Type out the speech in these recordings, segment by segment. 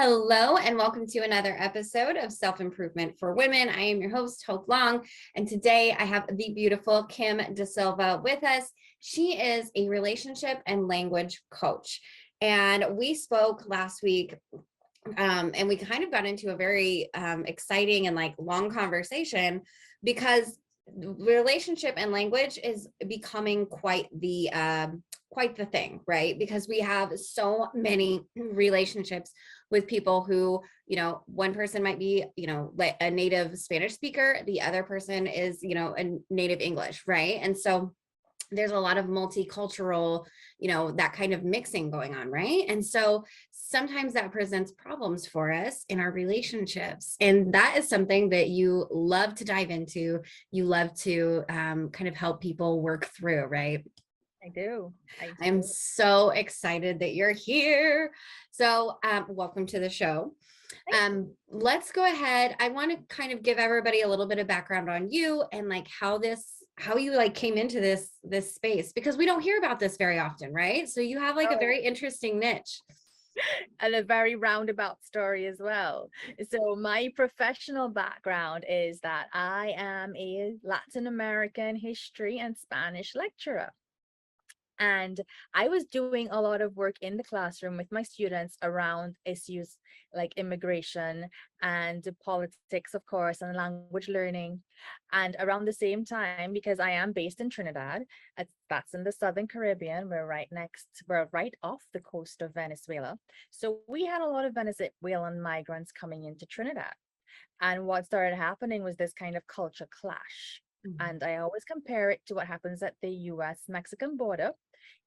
Hello, and welcome to another episode of Self-Improvement for Women. I am your host, Hope Long, and today I have the beautiful Kim De Silva with us. She is a relationship and language coach, and we spoke last week, and we kind of got into a very exciting and long conversation because relationship and language is becoming quite the thing, right? Because we have so many relationships with people who, one person might be, like a native Spanish speaker, the other person is, a native English, right? And so there's a lot of multicultural, that kind of mixing going on, right? And so sometimes that presents problems for us in our relationships. And that is something that you love to dive into. You love to kind of help people work through, right? I do. I'm so excited that you're here. So welcome to the show. Let's go ahead. I want to kind of give everybody a little bit of background on you and how you came into this space, because we don't hear about this very often, right? So you have a very interesting niche. And a very roundabout story as well. So my professional background is that I am a Latin American history and Spanish lecturer. And I was doing a lot of work in the classroom with my students around issues like immigration and politics, of course, and language learning. And around the same time, because I am based in Trinidad, that's in the Southern Caribbean, we're right off the coast of Venezuela. So we had a lot of Venezuelan migrants coming into Trinidad. And what started happening was this kind of culture clash. And I always compare it to what happens at the US-Mexican border.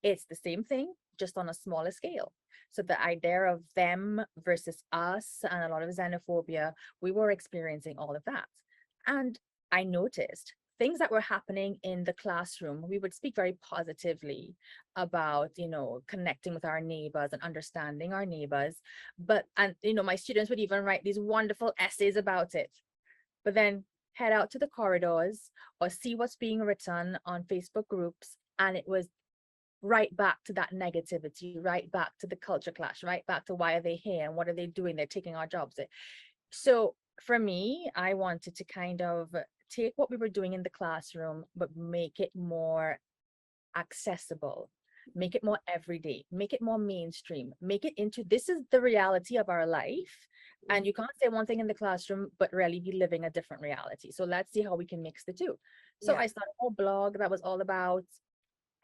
It's the same thing, just on a smaller scale. So the idea of them versus us and a lot of xenophobia, we were experiencing all of that. And I noticed things that were happening in the classroom. We would speak very positively about, connecting with our neighbors and understanding our neighbors. My students would even write these wonderful essays about it. But then head out to the corridors or see what's being written on Facebook groups, and it was right back to that negativity, right back to the culture clash, right back to why are they here and what are they doing? They're taking our jobs. So for me, I wanted to kind of take what we were doing in the classroom, but make it more accessible, make it more everyday, make it more mainstream, make it into this is the reality of our life. And you can't say one thing in the classroom, but really be living a different reality. So let's see how we can mix the two. So I started a blog that was all about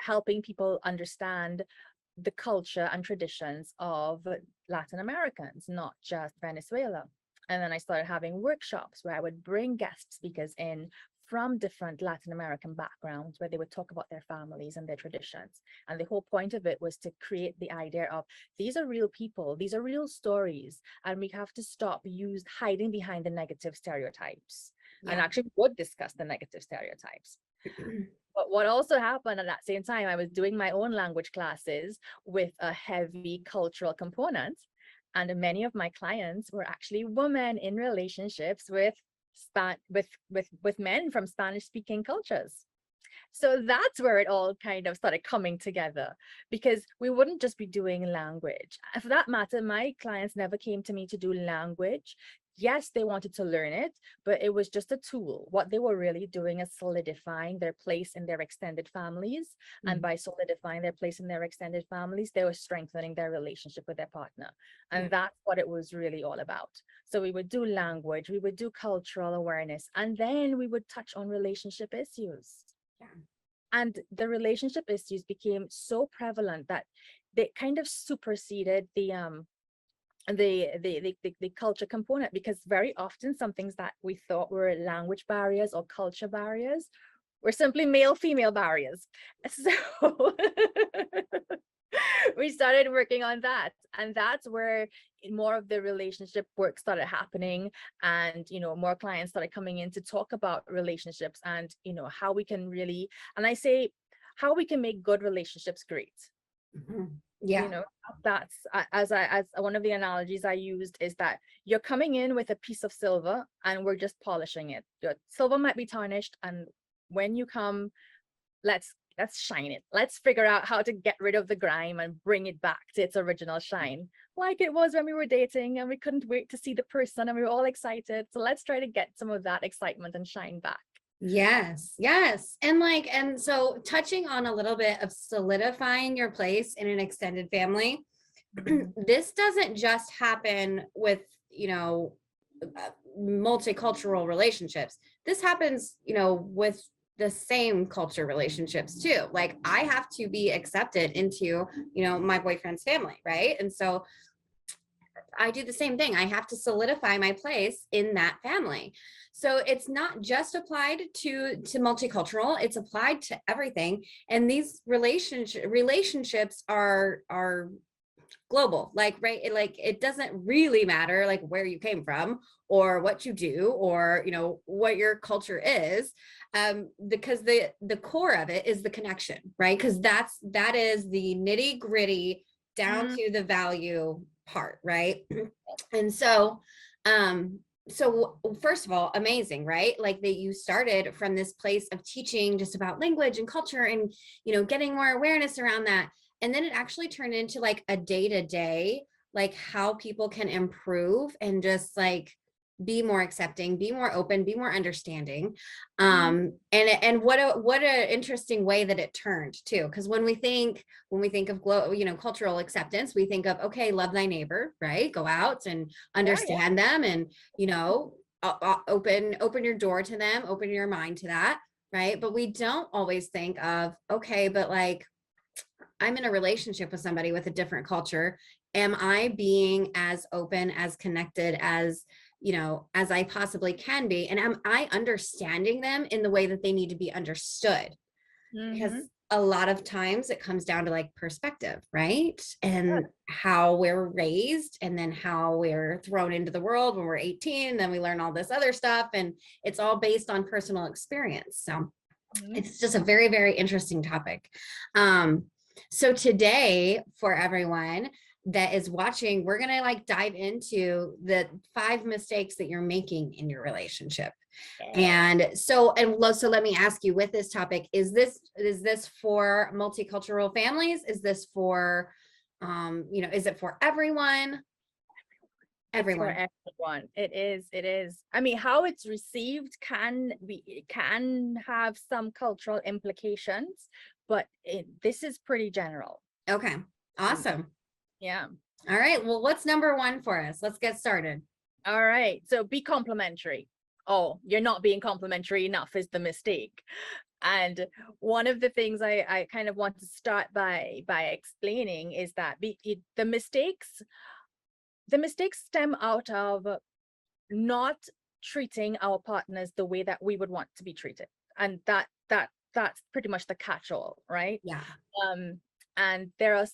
helping people understand the culture and traditions of Latin Americans, not just Venezuela. And then I started having workshops where I would bring guest speakers in from different Latin American backgrounds, where they would talk about their families and their traditions. And the whole point of it was to create the idea of these are real people, these are real stories, and we have to stop hiding behind the negative stereotypes. And actually would discuss the negative stereotypes. But what also happened at that same time, I was doing my own language classes with a heavy cultural component. And many of my clients were actually women in relationships with men from Spanish speaking cultures. So that's where it all kind of started coming together, because we wouldn't just be doing language. For that matter, my clients never came to me to do language. Yes, they wanted to learn it, but it was just a tool. What they were really doing is solidifying their place in their extended families. And by solidifying their place in their extended families, they were strengthening their relationship with their partner. And that's what it was really all about. So we would do language, we would do cultural awareness, and then we would touch on relationship issues. And the relationship issues became so prevalent that they kind of superseded the culture component, because very often some things that we thought were language barriers or culture barriers were simply male-female barriers. So we started working on that, and that's where more of the relationship work started happening, and more clients started coming in to talk about relationships and how we can really, and I say how we can make good relationships great. That's as one of the analogies I used is that you're coming in with a piece of silver and we're just polishing it. Your silver might be tarnished, and when you come, let's shine it. Let's figure out how to get rid of the grime and bring it back to its original shine. like it was when we were dating and we couldn't wait to see the person and we were all excited. So let's try to get some of that excitement and shine back. Yes, yes. And so touching on a little bit of solidifying your place in an extended family, this doesn't just happen with, multicultural relationships. This happens, with the same culture relationships too. Like I have to be accepted into, my boyfriend's family, right? And so I do the same thing. I have to solidify my place in that family. So it's not just applied to multicultural, it's applied to everything. And these relationships are global, like, right, like it doesn't really matter like where you came from or what you do or what your culture is, because the core of it is the connection, right? Because that is the nitty gritty down to the value part, right? And so first of all, amazing, right? Like that you started from this place of teaching just about language and culture and getting more awareness around that. And then it actually turned into like a day-to-day, like how people can improve and just like be more accepting, be more open, be more understanding. And what a interesting way that it turned too. Because when we think of cultural acceptance, we think of, okay, love thy neighbor, right? Go out and understand them and, open your door to them, open your mind to that, right? But we don't always think of, okay, but like, I'm in a relationship with somebody with a different culture. Am I being as open, as connected as I possibly can be? And am I understanding them in the way that they need to be understood? Because a lot of times it comes down to like perspective, right? And how we're raised and then how we're thrown into the world when we're 18, then we learn all this other stuff. And it's all based on personal experience. So it's just a very, very interesting topic. So today, for everyone that is watching, we're going to like dive into the 5 mistakes that you're making in your relationship. And so let me ask you, with this topic, is this for multicultural families? Is this for, is it for everyone? Everyone. It's for everyone. It is. I mean, how it's received can have some cultural implications, but this is pretty general. Okay, awesome. Yeah. All right. Well, what's number 1 for us? Let's get started. All right. So be complimentary. Oh, you're not being complimentary enough is the mistake. And one of the things I kind of want to start by explaining is that the mistakes stem out of not treating our partners the way that we would want to be treated. And that's pretty much the catch-all, right? Yeah. And there are,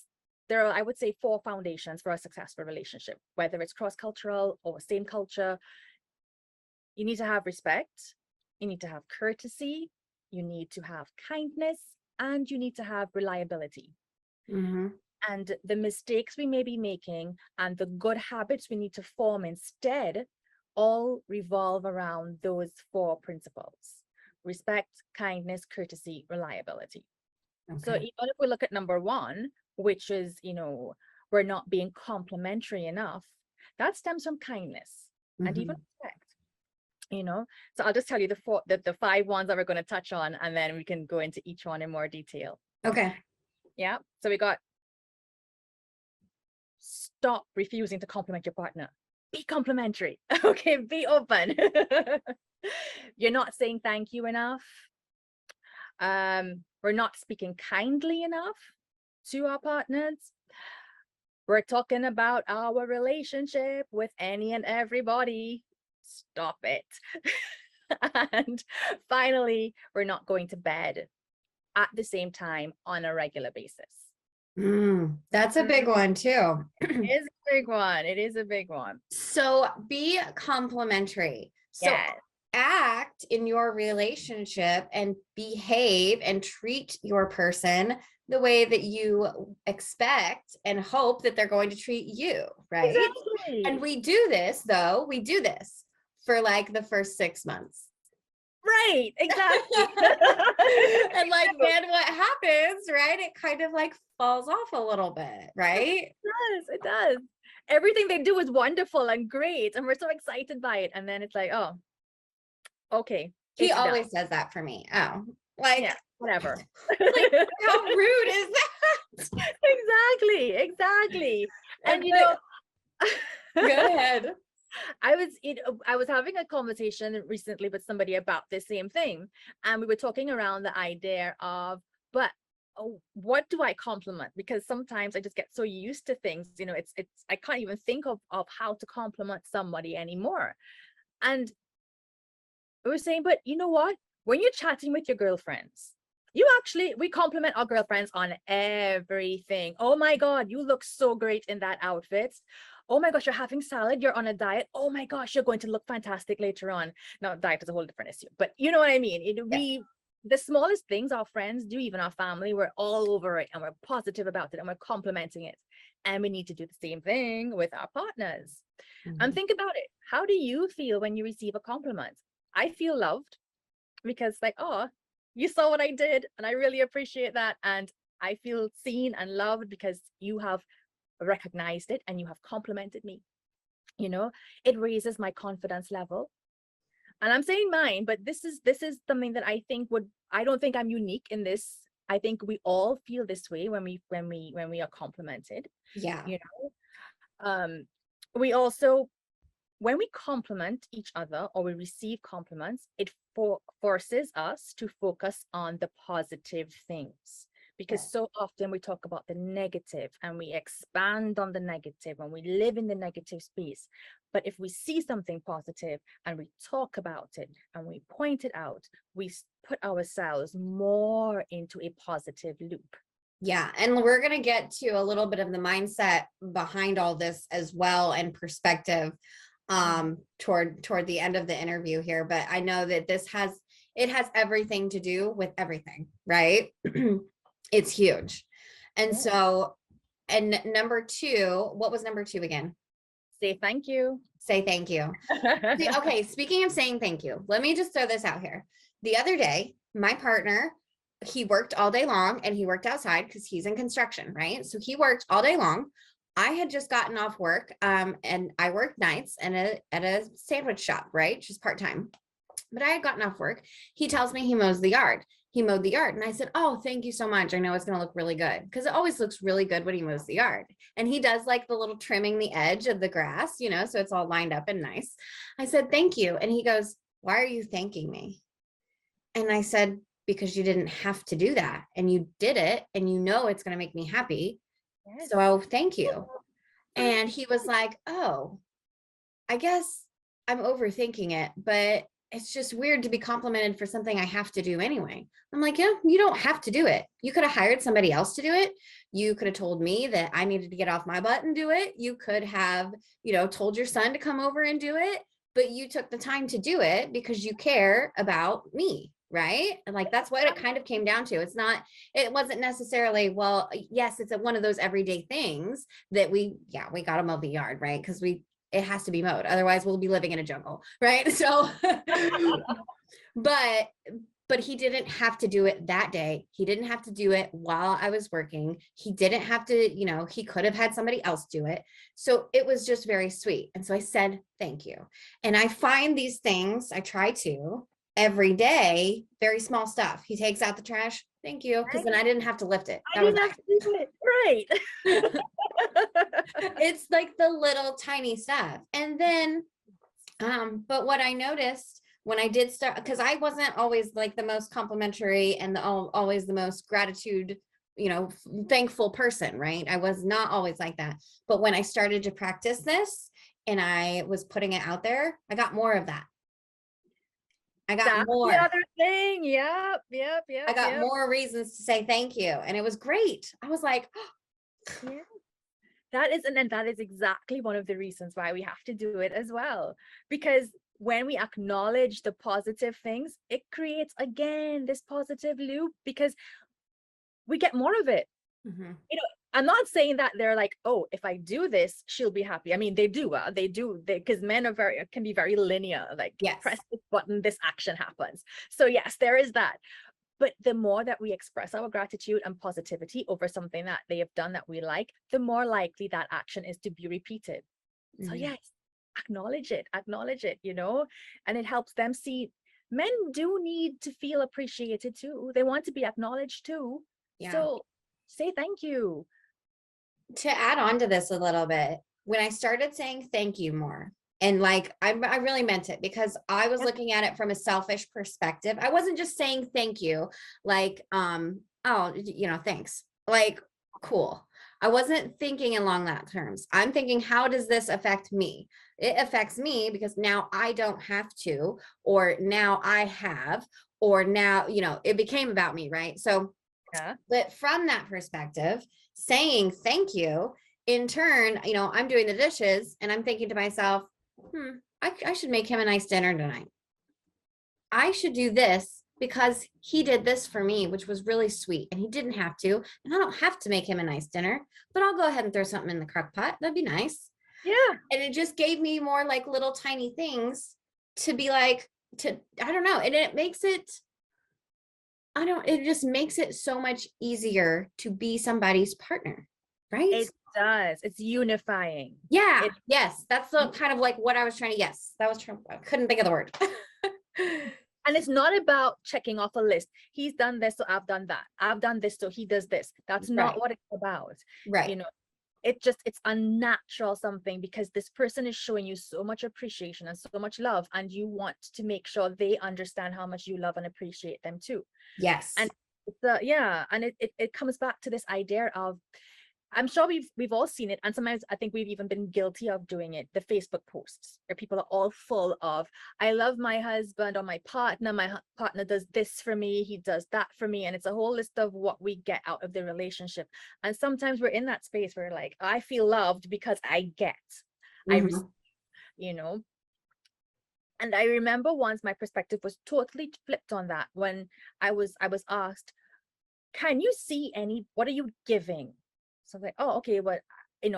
I would say, 4 foundations for a successful relationship, whether it's cross-cultural or same culture. You need to have respect, you need to have courtesy, you need to have kindness, and you need to have reliability. And the mistakes we may be making and the good habits we need to form instead all revolve around those 4 principles: respect, kindness, courtesy, reliability. Okay. So even if we look at number 1, which is, we're not being complimentary enough, that stems from kindness and even respect. So I'll just tell you the 5 ones that we're going to touch on, and then we can go into each one in more detail. Okay. Yeah. So we got: stop refusing to compliment your partner. Be complimentary. Okay, be open. You're not saying thank you enough. We're not speaking kindly enough to our partners. We're talking about our relationship with any and everybody. Stop it. And finally, we're not going to bed at the same time on a regular basis. That's a big one too. It is a big one. It is a big one. So be complimentary. So act in your relationship and behave and treat your person the way that you expect and hope that they're going to treat you, right? Exactly. And we do this for like the first 6 months. Right, exactly. And like, then what happens, right? It kind of like falls off a little bit, right? It does. everything they do is wonderful and great, and we're so excited by it. And then it's like, oh, okay, He it's done. always says that for me. Oh, like, Yeah, whatever. like how rude is that? Exactly. And Go ahead. I was having a conversation recently with somebody about the same thing, and we were talking around the idea of, but what do I compliment? Because sometimes I just get so used to things, it's I can't even think of how to compliment somebody anymore. And we were saying, but you know what? When you're chatting with your girlfriends, we compliment our girlfriends on everything. Oh my God, you look so great in that outfit. Oh my gosh, you're having salad, you're on a diet. Oh my gosh, you're going to look fantastic later on. Now, diet is a whole different issue, but you know what I mean? The smallest things our friends do, even our family, we're all over it and we're positive about it and we're complimenting it. And we need to do the same thing with our partners. And think about it. How do you feel when you receive a compliment? I feel loved because, like, oh, you saw what I did and I really appreciate that. And I feel seen and loved because you have recognized it and you have complimented me. It raises my confidence level. And I'm saying mine, but this is something that I don't think I'm unique in this. I think we all feel this way when we are complimented. Yeah. We also, when we compliment each other or we receive compliments, it forces us to focus on the positive things, because so often we talk about the negative and we expand on the negative and we live in the negative space. But if we see something positive and we talk about it and we point it out, we put ourselves more into a positive loop. Yeah. And we're going to get to a little bit of the mindset behind all this as well, and perspective toward the end of the interview here. But I know that it has everything to do with everything, right? It's huge. And so, and number two, what was number two again? Say thank you. Say thank you. Okay, speaking of saying thank you, let me just throw this out here. The other day, my partner, he worked all day long and he worked outside because he's in construction, right? So he worked all day long. I had just gotten off work and I worked nights at a sandwich shop, right? Just part-time. But I had gotten off work. He tells me he mows the yard. He mowed the yard. And I said, oh, thank you so much. I know it's going to look really good, because it always looks really good when he mows the yard. And he does like the little trimming the edge of the grass, so it's all lined up and nice. I said, thank you. And he goes, why are you thanking me? And I said, because you didn't have to do that. And you did it. And it's going to make me happy. Yes. So thank you. And he was like, oh, I guess I'm overthinking it, but it's just weird to be complimented for something I have to do anyway. I'm like, yeah, you don't have to do it. You could have hired somebody else to do it. You could have told me that I needed to get off my butt and do it. You could have, told your son to come over and do it, but you took the time to do it because you care about me. Right. And like, that's what it kind of came down to. It wasn't necessarily, well, yes, it's one of those everyday things that we got to mow the yard, right? Because it has to be mowed. Otherwise we'll be living in a jungle. Right. So, but he didn't have to do it that day. He didn't have to do it while I was working. He didn't have to, he could have had somebody else do it. So it was just very sweet. And so I said, thank you. And I find these things, I try to every day, very small stuff. He takes out the trash. Thank you. Because then I didn't have to lift it. I didn't have to do it. Right. It's like the little tiny stuff. And then, but what I noticed when I did start, because I wasn't always like the most complimentary and always the most gratitude, thankful person, right? I was not always like that. But when I started to practice this and I was putting it out there, I got more of that. I got That's more. the other thing. Yep. I got more reasons to say thank you. And it was great. I was like, yeah. That is exactly one of the reasons why we have to do it as well. Because when we acknowledge the positive things, it creates again this positive loop, because we get more of it. Mm-hmm. I'm not saying that they're like, oh, if I do this, she'll be happy. I mean, they do, because men can be very linear, like, yes, press this button, this action happens. So yes, there is that. But the more that we express our gratitude and positivity over something that they have done that we like, the more likely that action is to be repeated. So Mhm. yes, acknowledge it, and it helps them see men do need to feel appreciated too. They want to be acknowledged too. Yeah. So say thank you. To add on to this a little bit, when I started saying thank you more, and like I really meant it because I was Yep. looking at it from a selfish perspective. I wasn't just saying thank you, like, oh, thanks. Like, cool. I wasn't thinking along that terms. I'm thinking, how does this affect me? It affects me because now I don't have to, or now I have, or now, it became about me, right? So, Yeah. but from that perspective, saying thank you, in turn, I'm doing the dishes and I'm thinking to myself, I should make him a nice dinner tonight. I should do this because he did this for me, which was really sweet. And he didn't have to. And I don't have to make him a nice dinner, but I'll go ahead and throw something in the crock pot. That'd be nice. Yeah. And it just gave me more like little tiny things to be like, I don't know. And it makes it, it just makes it so much easier to be somebody's partner, right? It does. It's unifying. Yeah. It Yes. That's the kind of like what I was trying to, yes, that was true. I couldn't think of the word. And it's not about checking off a list. He's done this, so I've done that. I've done this, so he does this. That's not Right. what it's about. Right. It's unnatural something because this person is showing you so much appreciation and so much love, and you want to make sure they understand how much you love and appreciate them too. Yes. And and it comes back to this idea of, I'm sure we've all seen it, and sometimes I think we've even been guilty of doing it, the Facebook posts where people are all full of, I love my husband or my partner, partner does this for me, he does that for me, and it's a whole list of what we get out of the relationship. And sometimes we're in that space where like, I feel loved because I get, I receive, you know. And I remember once my perspective was totally flipped on that when I was asked, can you see what are you giving? So I was like, oh, okay, but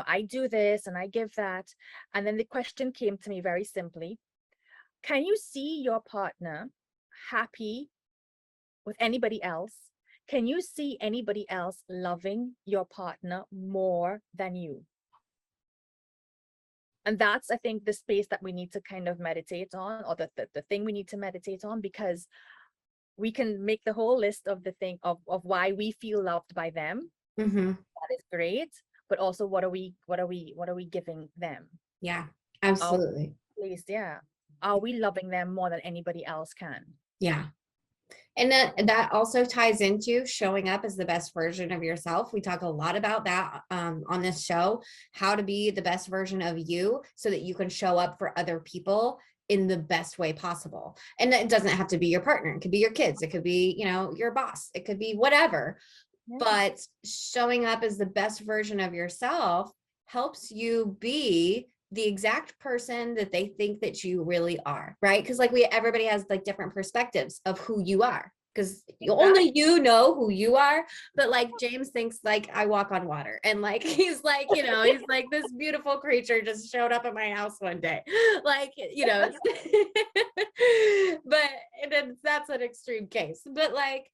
I do this and I give that. And then the question came to me very simply, can you see your partner happy with anybody else? Can you see anybody else loving your partner more than you? And that's, I think, the space that we need to kind of meditate on, or the thing we need to meditate on, because we can make the whole list of the thing of why we feel loved by them. That is great, but also what are we giving them? Yeah, absolutely. Are we loving them more than anybody else can? Yeah. And that also ties into showing up as the best version of yourself. We talk a lot about that on this show, how to be the best version of you so that you can show up for other people in the best way possible. And it doesn't have to be your partner. It could be your kids. It could be, your boss. It could be whatever. Yeah. But showing up as the best version of yourself helps you be the exact person that they think that you really are, right? Because like everybody has like different perspectives of who you are, because only you know who you are. But like James thinks like I walk on water, and like he's like this beautiful creature just showed up at my house one day, like but that's an extreme case. But like,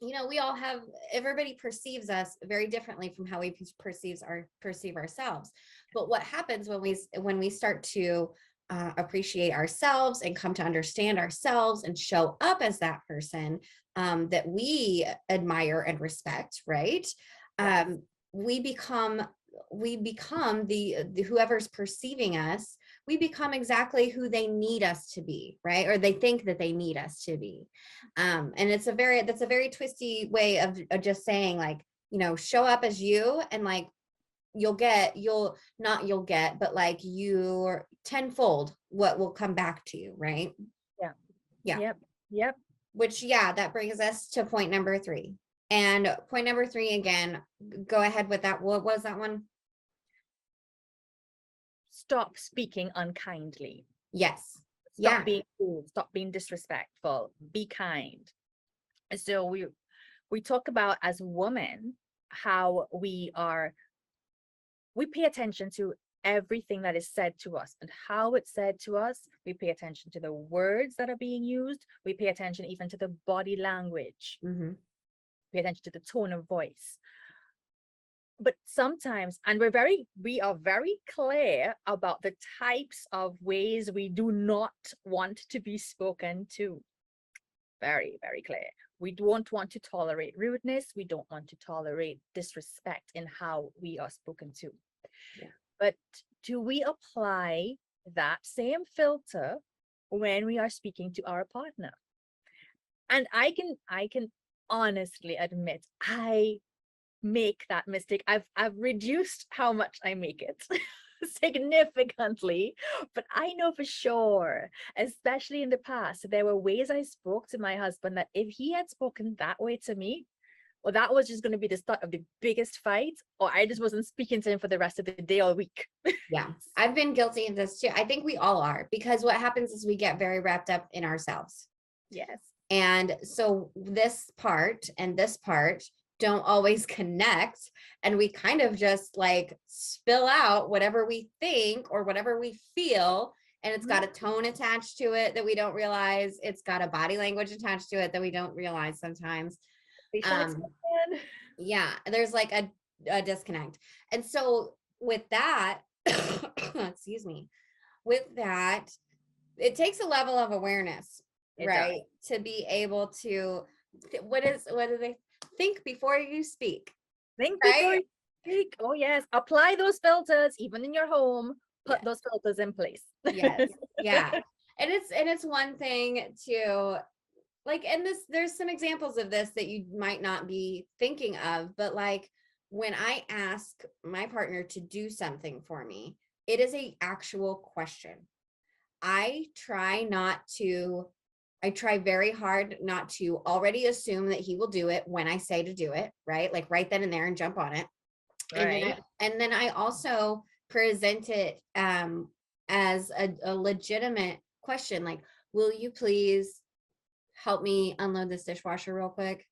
we all have, everybody perceives us very differently from how we perceive ourselves. But what happens when we start to appreciate ourselves and come to understand ourselves and show up as that person that we admire and respect, right? We become the whoever's perceiving us, we become exactly who they need us to be, right? Or they think that they need us to be. And that's a very twisty way of just saying like, show up as you, and like you're tenfold what will come back to you, right? Yeah. Yep. Which, yeah, that brings us to point number 3. And point number 3, again, go ahead with that. What was that one? Stop speaking unkindly. Yes. Stop being rude. Stop being disrespectful. Be kind. So we talk about, as women, how we pay attention to everything that is said to us and how it's said to us. We pay attention to the words that are being used. We pay attention even to the body language. Mm-hmm. Pay attention to the tone of voice. But sometimes, and we are very clear about the types of ways we do not want to be spoken to. Very, very clear. We don't want to tolerate rudeness. We don't want to tolerate disrespect in how we are spoken to. Yeah. But do we apply that same filter when we are speaking to our partner? And I can honestly admit I make that mistake. I've reduced how much I make it significantly, but I know for sure, especially in the past, there were ways I spoke to my husband that if he had spoken that way to me, well, that was just going to be the start of the biggest fight, or I just wasn't speaking to him for the rest of the day or week. Yeah, I've been guilty of this too. I think we all are, because what happens is we get very wrapped up in ourselves. Yes. And so this part and this part don't always connect. And we kind of just like spill out whatever we think or whatever we feel. And it's got a tone attached to it that we don't realize. It's got a body language attached to it that we don't realize sometimes. Facial expression. Yeah, there's like a disconnect. And so with that, excuse me, with that, it takes a level of awareness, It right? To be able to, what do they think before you speak? Think Right? before you speak. Oh yes, apply those filters even in your home. Put Yes. those filters in place. Yes. Yeah. And it's one thing to like, and there's some examples of this that you might not be thinking of, but like when I ask my partner to do something for me, it is a actual question. I try very hard not to already assume that he will do it when I say to do it, right? Like right then and there and jump on it. Right. And then I also present it as a legitimate question, like, will you please help me unload this dishwasher real quick?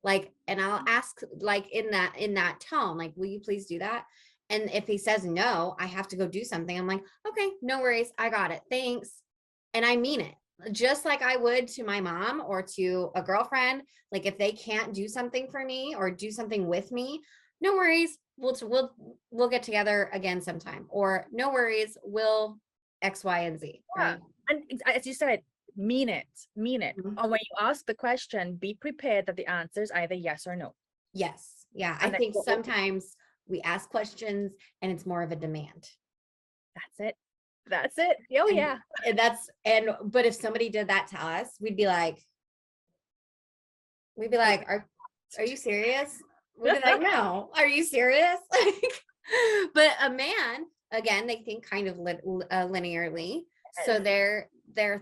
Like, and I'll ask like in that tone, like, will you please do that? And if he says no, I have to go do something. I'm like, okay, no worries. I got it. Thanks. And I mean it just like I would to my mom or to a girlfriend. Like if they can't do something for me or do something with me, no worries. We'll get together again sometime, or no worries. We'll X, Y, and Z. Right. And as you said, mean it. Mhm. Or when you ask the question, be prepared that the answer is either yes or no. Yes. Yeah. I And think sometimes we ask questions and it's more of a demand. that's it. Oh yeah. But if somebody did that to us, we'd be like, are you serious? We'd be like, no, are you serious? But a man, again, they think kind of linearly. So their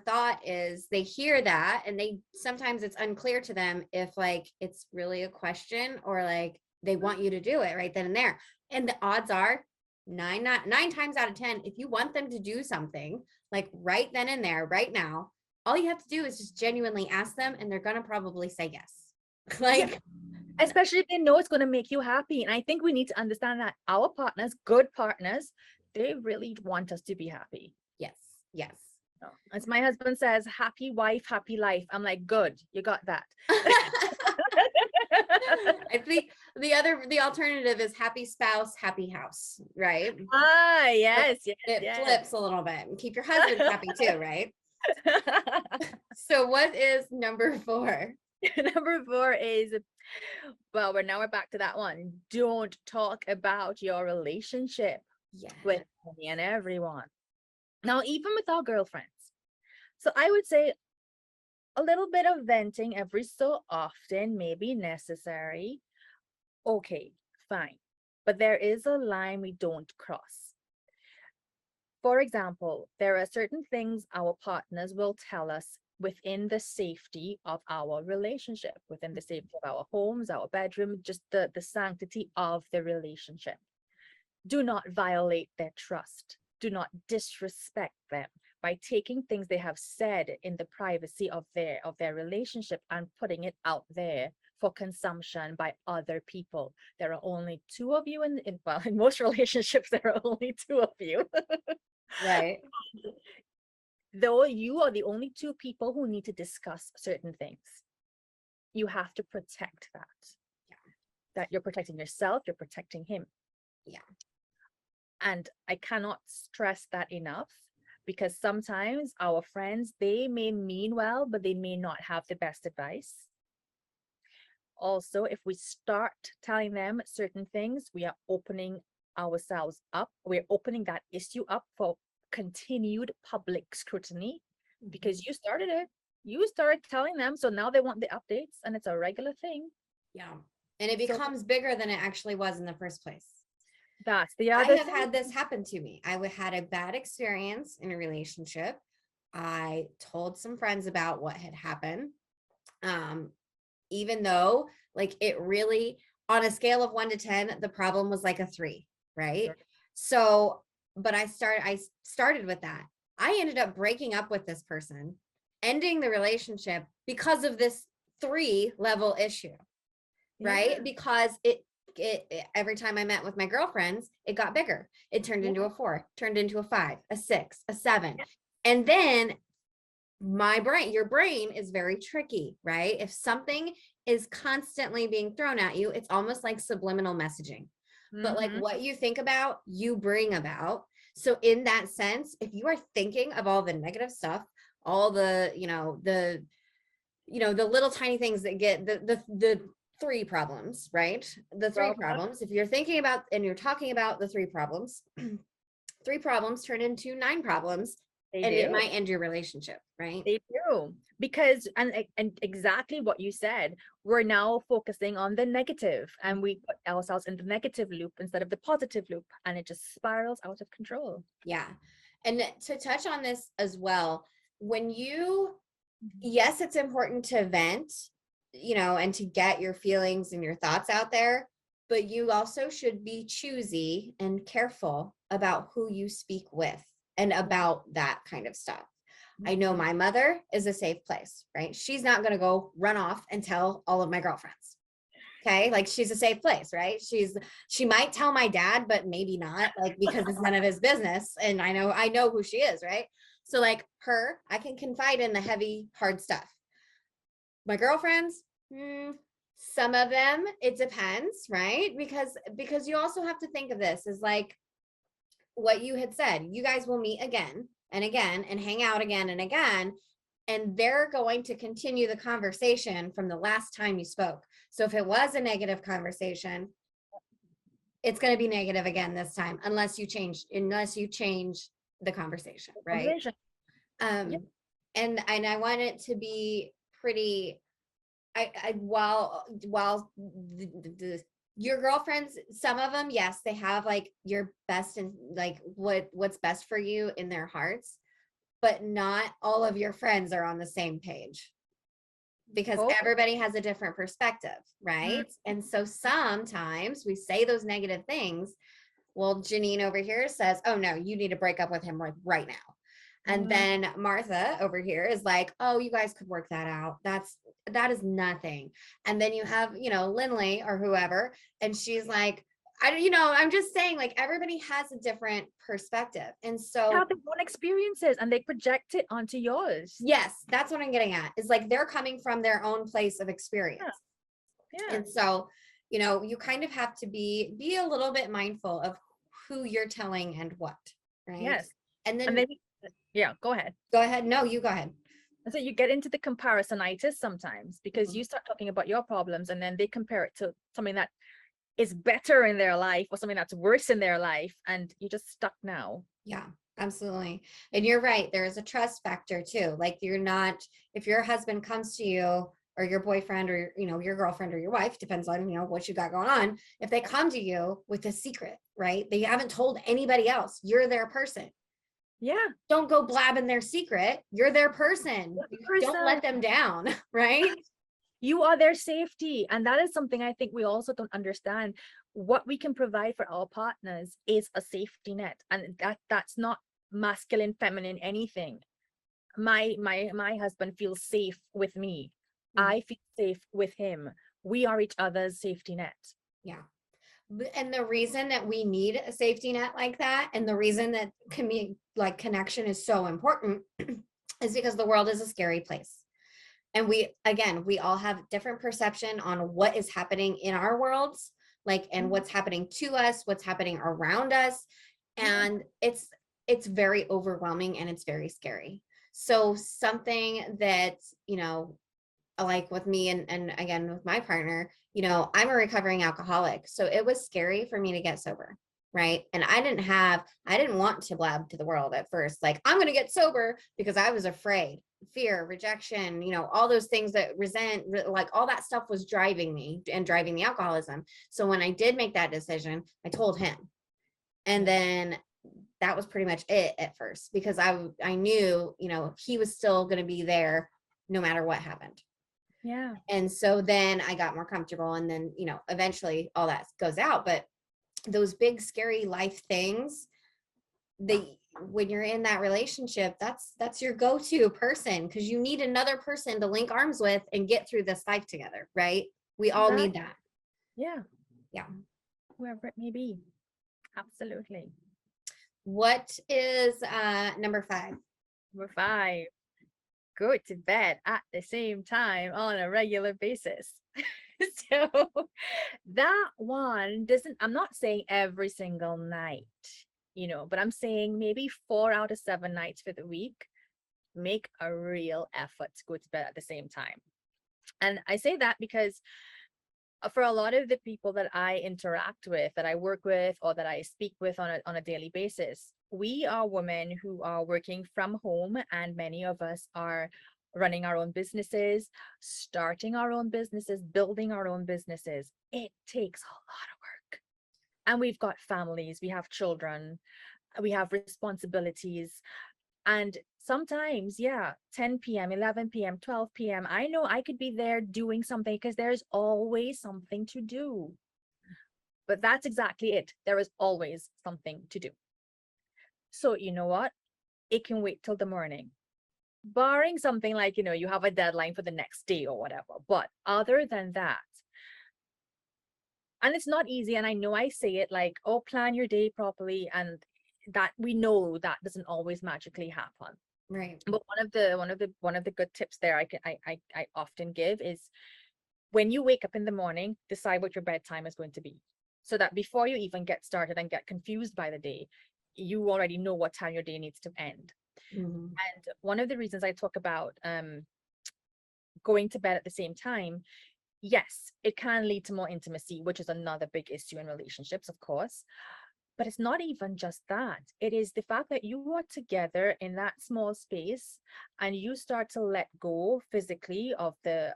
thought is they hear that and they sometimes it's unclear to them if like it's really a question or like they want you to do it right then and there. And the odds are nine times out of 10, if you want them to do something like right then and there, right now, all you have to do is just genuinely ask them and they're gonna probably say yes. Like, Yeah. Especially if they know it's going to make you happy. And I think we need to understand that our partners, good partners, they really want us to be happy. yes. As my husband says, happy wife, happy life. I'm like, good, you got that. I think the alternative is happy spouse, happy house, right? Yes. It flips a little bit and keep your husband happy too, right? So what is number 4? Number 4 is, well, we're back to that one. Don't talk about your relationship with me and everyone. Now, even with our girlfriends. So I would say a little bit of venting every so often may be necessary. Okay, fine. But there is a line we don't cross. For example, there are certain things our partners will tell us within the safety of our relationship, within the safety of our homes, our bedroom, just the sanctity of the relationship. Do not violate their trust. Do not disrespect them by taking things they have said in the privacy of their relationship and putting it out there for consumption by other people. There are only two of you well, in most relationships, there are only two of you. Right. Though you are the only two people who need to discuss certain things. You have to protect that. Yeah. That you're protecting yourself, you're protecting him. Yeah. And I cannot stress that enough, because sometimes our friends, they may mean well, but they may not have the best advice. Also, if we start telling them certain things, we are opening ourselves up. We're opening that issue up for continued public scrutiny, because you started it. You started telling them, so now they want the updates, and it's a regular thing. Yeah. And it So becomes bigger than it actually was in the first place. that's the I other have thing. had this happen to me. Had a bad experience in a relationship. I told some friends about what had happened. Even though like it really, on a scale of 1 to 10, the problem was like a 3, right? Sure. So, but I started with that. I ended up breaking up with this person, ending the relationship because of this 3-level issue, right? Yeah. Because it every time I met with my girlfriends, it got bigger. It turned into a 4, turned into a 5, a 6, a 7. And then your brain is very tricky, right? If something is constantly being thrown at you, it's almost like subliminal messaging. But like what you think about, you bring about. So in that sense, if you are thinking of all the negative stuff, all the, the little tiny things that get the 3 problems, right? The 3 problems, if you're thinking about and you're talking about the 3 problems, 3 problems turn into 9 problems, and it might end your relationship, right? They do. Because and exactly what you said, we're now focusing on the negative, and we put ourselves in the negative loop instead of the positive loop, and it just spirals out of control. Yeah. And to touch on this as well, when yes, it's important to vent, and to get your feelings and your thoughts out there, but you also should be choosy and careful about who you speak with and about that kind of stuff. I know my mother is a safe place, right? She's not going to go run off and tell all of my girlfriends. Okay. Like she's a safe place, right? She might tell my dad, but maybe not, like, because it's none of his business. And I know who she is, right? So like her, I can confide in the heavy, hard stuff. My girlfriends, some of them, it depends, right? Because you also have to think of this as like what you had said. You guys will meet again and again and hang out again and again, and they're going to continue the conversation from the last time you spoke. So if it was a negative conversation, it's going to be negative again this time, unless you change the conversation, right? And I want it to be pretty, while your girlfriends, some of them, yes, they have like your best and like what's best for you in their hearts, but not all of your friends are on the same page, because everybody has a different perspective, right? And so sometimes we say those negative things. Well, Janine over here says, oh no, you need to break up with him like right now. And then Martha over here is like, oh, you guys could work that out. That is nothing. And then you have, Lindley or whoever, and she's like, I'm just saying, like, everybody has a different perspective. And so have their own experiences and they project it onto yours. Yes, that's what I'm getting at. Is like they're coming from their own place of experience. Yeah. And so, you kind of have to be a little bit mindful of who you're telling and what, right? Yes. And then yeah, go ahead. Go ahead. No, you go ahead. And so you get into the comparisonitis sometimes, because you start talking about your problems and then they compare it to something that is better in their life or something that's worse in their life, and you're just stuck now. Yeah, absolutely. And you're right. There is a trust factor too. Like if your husband comes to you, or your boyfriend, or your girlfriend or your wife, depends on what you got going on, if they come to you with a secret, right? They haven't told anybody else, you're their person. Yeah. Don't go blabbing their secret. You're their person. Don't let them down, right? You are their safety. And that is something I think we also don't understand. What we can provide for our partners is a safety net. And that's not masculine, feminine, anything. My husband feels safe with me. I feel safe with him. We are each other's safety net. Yeah. And the reason that we need a safety net like that, and the reason that connection is so important is because the world is a scary place. And we all have different perception on what is happening in our worlds, like, and what's happening to us, what's happening around us. And it's very overwhelming and it's very scary. So something that, like with me and again with my partner, I'm a recovering alcoholic. So it was scary for me to get sober. Right. And I didn't want to blab to the world at first, like, I'm going to get sober, because I was afraid, fear, rejection, all those things that like all that stuff was driving me and driving the alcoholism. So when I did make that decision, I told him. And then that was pretty much it at first, because I knew, he was still going to be there no matter what happened. Yeah. And so then I got more comfortable, and then, eventually all that goes out. But those big, scary life things, when you're in that relationship, that's your go-to person, because you need another person to link arms with and get through this life together, right? We all need that. Yeah. Yeah. Whoever it may be. Absolutely. What is number 5? Number 5, go to bed at the same time on a regular basis. So that one doesn't, I'm not saying every single night, but I'm saying maybe 4 out of 7 nights for the week, make a real effort to go to bed at the same time. And I say that because for a lot of the people that I interact with, that I work with, or that I speak with on a daily basis, we are women who are working from home, and many of us are running our own businesses, starting our own businesses, building our own businesses. It takes a lot of work. And we've got families, we have children, we have responsibilities. And sometimes, 10 p.m., 11 p.m., 12 p.m., I know I could be there doing something, because there's always something to do. But that's exactly it. There is always something to do. So you know what? It can wait till the morning. Barring something like, you have a deadline for the next day or whatever. But other than that, and it's not easy, and I know I say it like, oh, plan your day properly, and that we know that doesn't always magically happen. Right. But one of the good tips there I often give is, when you wake up in the morning, decide what your bedtime is going to be, so that before you even get started and get confused by the day, you already know what time your day needs to end. Mm-hmm. And one of the reasons I talk about going to bed at the same time, yes, it can lead to more intimacy, which is another big issue in relationships, of course. But it's not even just that. It is the fact that you are together in that small space, and you start to let go physically of the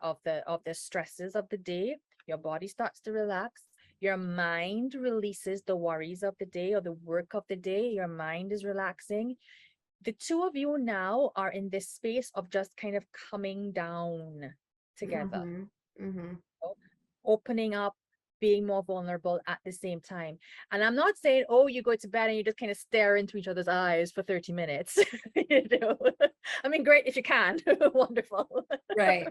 stresses of the day. Your body starts to relax. Your mind releases the worries of the day or the work of the day. Your mind is relaxing. The two of you now are in this space of just kind of coming down together, Mm-hmm. Mm-hmm. opening up, being more vulnerable at the same time. And I'm not saying, oh, you go to bed and you just kind of stare into each other's eyes for 30 minutes. I mean, great if you can. Wonderful. Right.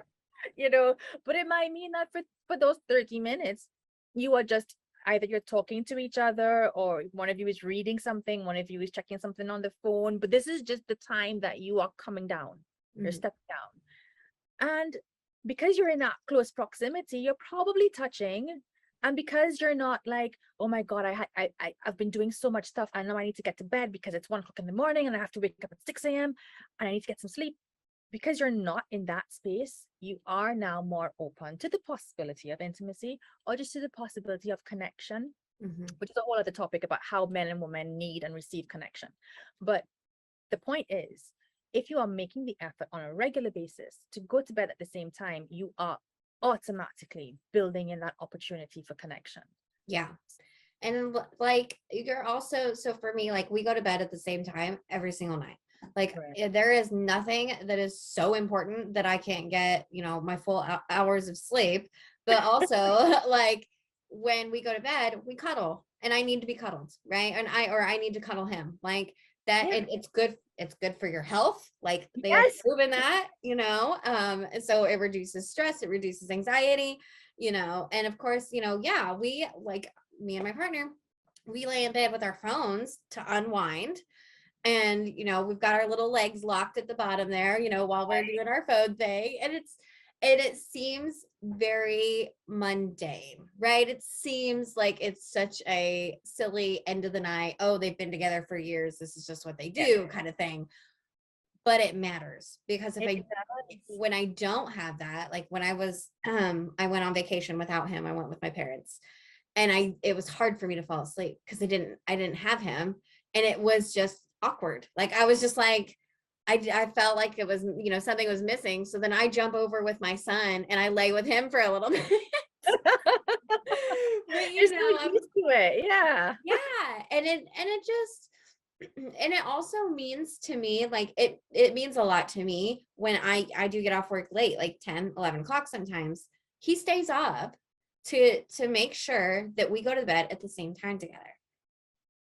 But it might mean that for those 30 minutes, you are just, either you're talking to each other, or one of you is reading something, one of you is checking something on the phone. But this is just the time that you are coming down. You're stepping down. And because you're in that close proximity, you're probably touching. And because you're not like, oh my God, I've been doing so much stuff, I know I need to get to bed because it's 1 o'clock in the morning and I have to wake up at 6 a.m. and I need to get some sleep. Because you're not in that space, you are now more open to the possibility of intimacy, or just to the possibility of connection, which is a whole other topic about how men and women need and receive connection. But the point is, if you are making the effort on a regular basis to go to bed at the same time, you are automatically building in that opportunity for connection. Yeah. And like, you're also, so for me, like, we go to bed at the same time every single night. Like, there is nothing that is so important that I can't get, my full hours of sleep. But also, like, when we go to bed, we cuddle, and I need to be cuddled, right? And I need to cuddle him, like that. Yeah. It's good for your health. Like, they have Yes. proven that, so it reduces stress, it reduces anxiety. And of course, yeah, we like me and my partner, we lay in bed with our phones to unwind. And, we've got our little legs locked at the bottom there, while we're doing our phone thing. And it seems very mundane, right? It seems like it's such a silly end of the night. Oh, they've been together for years. This is just what they do kind of thing. But it matters because when I don't have that, like when I went on vacation without him, I went with my parents, and it was hard for me to fall asleep because I didn't have him, and it was just awkward. Like I was just like, I felt like it was, something was missing. So then I jump over with my son and I lay with him for a little bit. But You're so used to it. Yeah. yeah, and it just, and it also means to me, like it means a lot to me when I do get off work late, like 10, 11 o'clock sometimes. He stays up to make sure that we go to bed at the same time together.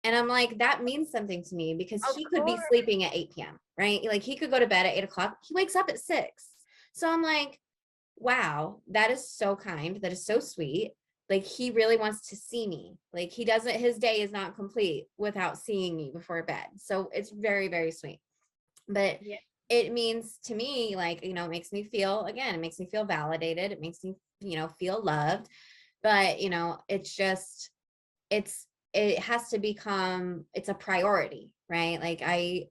And I'm like, that means something to me because Of he could be course. sleeping at 8 p.m., right? Like he could go to bed at 8 o'clock. He wakes up at 6. So I'm like, wow, that is so kind. That is so sweet. Like he really wants to see me. Like his day is not complete without seeing me before bed. So it's very, very sweet. But Yeah. it means to me, like, it makes me feel, again, it makes me feel validated. It makes me, feel loved. But, it's just, it has to become, it's a priority, right? Like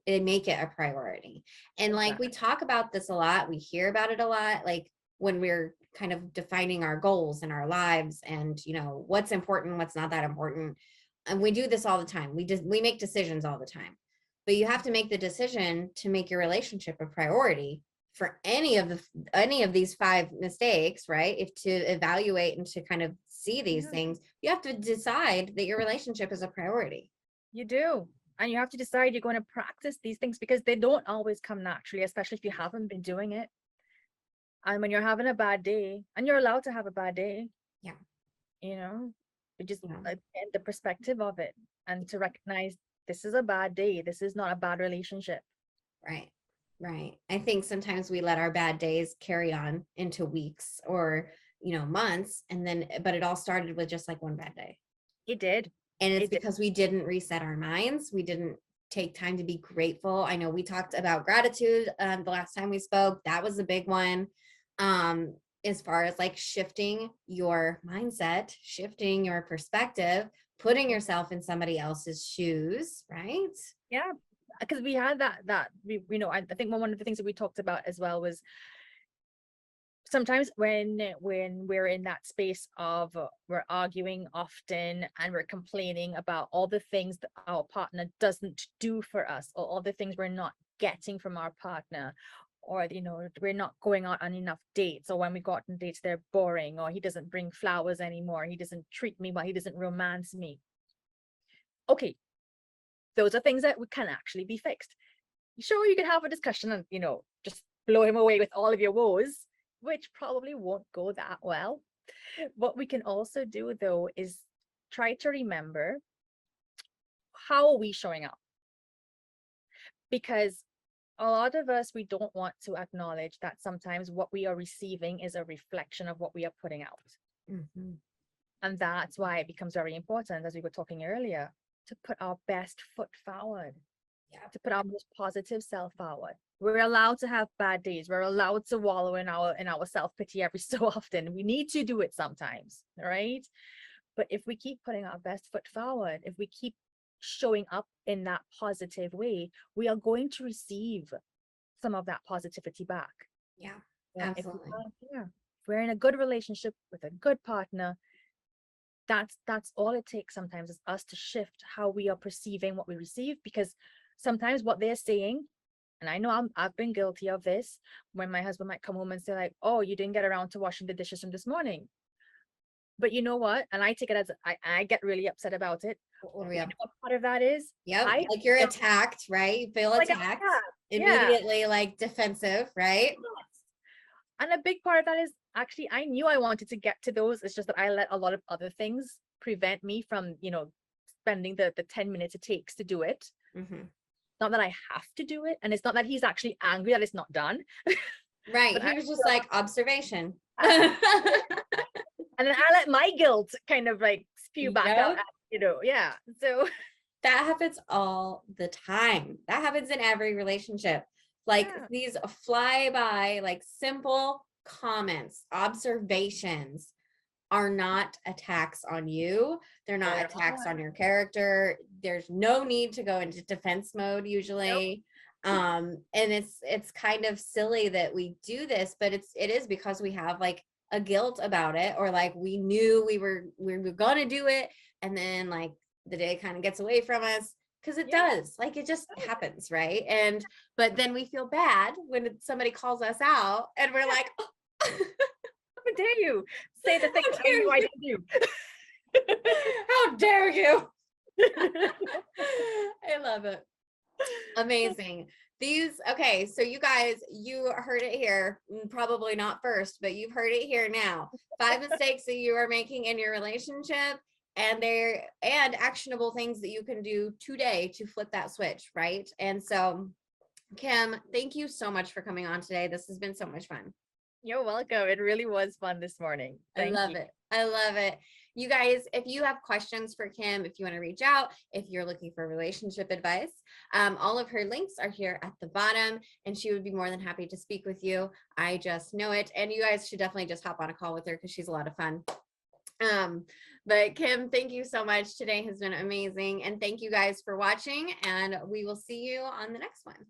it make it a priority. And like we talk about this a lot, we hear about it a lot, like when we're kind of defining our goals in our lives and what's important, what's not that important. And we do this all the time. We make decisions all the time. But you have to make the decision to make your relationship a priority for any of these 5 mistakes, right? If to evaluate and to kind of see these things, you have to decide that your relationship is a priority. You do. And you have to decide you're going to practice these things because they don't always come naturally, especially if you haven't been doing it. And when you're having a bad day, and you're allowed to have a bad day, Yeah. you just get the perspective of it and to recognize this is a bad day. This is not a bad relationship. Right. Right. I think sometimes we let our bad days carry on into weeks or, months. But it all started with just like one bad day. It did. And it's because we didn't reset our minds. We didn't take time to be grateful. I know we talked about gratitude the last time we spoke. That was a big one. As far as like shifting your mindset, shifting your perspective, putting yourself in somebody else's shoes, right? Yeah, because we had I think one of the things that we talked about as well was sometimes when we're in that space of we're arguing often and we're complaining about all the things that our partner doesn't do for us, or all the things we're not getting from our partner, or we're not going out on enough dates, or when we go out on dates they're boring, or he doesn't bring flowers anymore, he doesn't treat me well, he doesn't romance me. Okay, those are things that can actually be fixed. Sure, you can have a discussion and just blow him away with all of your woes, which probably won't go that well. What we can also do though is try to remember, how are we showing up? Because a lot of us, we don't want to acknowledge that sometimes what we are receiving is a reflection of what we are putting out. Mm-hmm. And that's why it becomes very important, as we were talking earlier, to put our best foot forward. Yeah. To put our most positive self forward. We're allowed to have bad days. We're allowed to wallow in our self-pity every so often. We need to do it sometimes, right? But if we keep putting our best foot forward, if we keep showing up in that positive way, we are going to receive some of that positivity back. Yeah, Absolutely. absolutely. If we're in a good relationship with a good partner, that's all it takes sometimes, is us to shift how we are perceiving what we receive. Because sometimes what they're saying, and I know I've been guilty of this, when my husband might come home and say like, oh, you didn't get around to washing the dishes from this morning. But you know what? And I take it as I get really upset about it. What Part of that is, yep, like you're attacked, right? You feel attacked, immediately, like defensive, right? And a big part of that is, actually, I knew I wanted to get to those. It's just that I let a lot of other things prevent me from, spending the 10 minutes it takes to do it. Mm-hmm. Not that I have to do it. And it's not that he's actually angry that it's not done. Right. He was just like, observation. And then I let my guilt kind of like spew back out, Yep. yeah. So That happens all the time. That happens in every relationship. Like yeah, these fly by, like simple comments, observations are not attacks on you. They're not they're attacks on not. your character. There's no need to go into defense mode Nope. usually. And it's kind of silly that we do this, but it is because we have like a guilt about it, or like we knew we were gonna do it, and then like the day kind of gets away from us, because it Yeah. does, like it just happens, right? And but then we feel bad when somebody calls us out and we're like, oh, How dare you say the thing how that I dare knew I you, didn't how dare you. do. I love it. Amazing. These, okay, so you guys, you heard it here, probably not first, but you've heard it here now. 5 mistakes that you are making in your relationship, and actionable things that you can do today to flip that switch, right? And so, Kim, thank you so much for coming on today. This has been so much fun. You're welcome. It really was fun this morning. I Thank love you. it. I love it. You guys, if you have questions for Kim, if you want to reach out, if you're looking for relationship advice, all of her links are here at the bottom, and she would be more than happy to speak with you. I just know it. And you guys should definitely just hop on a call with her because she's a lot of fun. But Kim, thank you so much. Today has been amazing. And thank you guys for watching, and we will see you on the next one.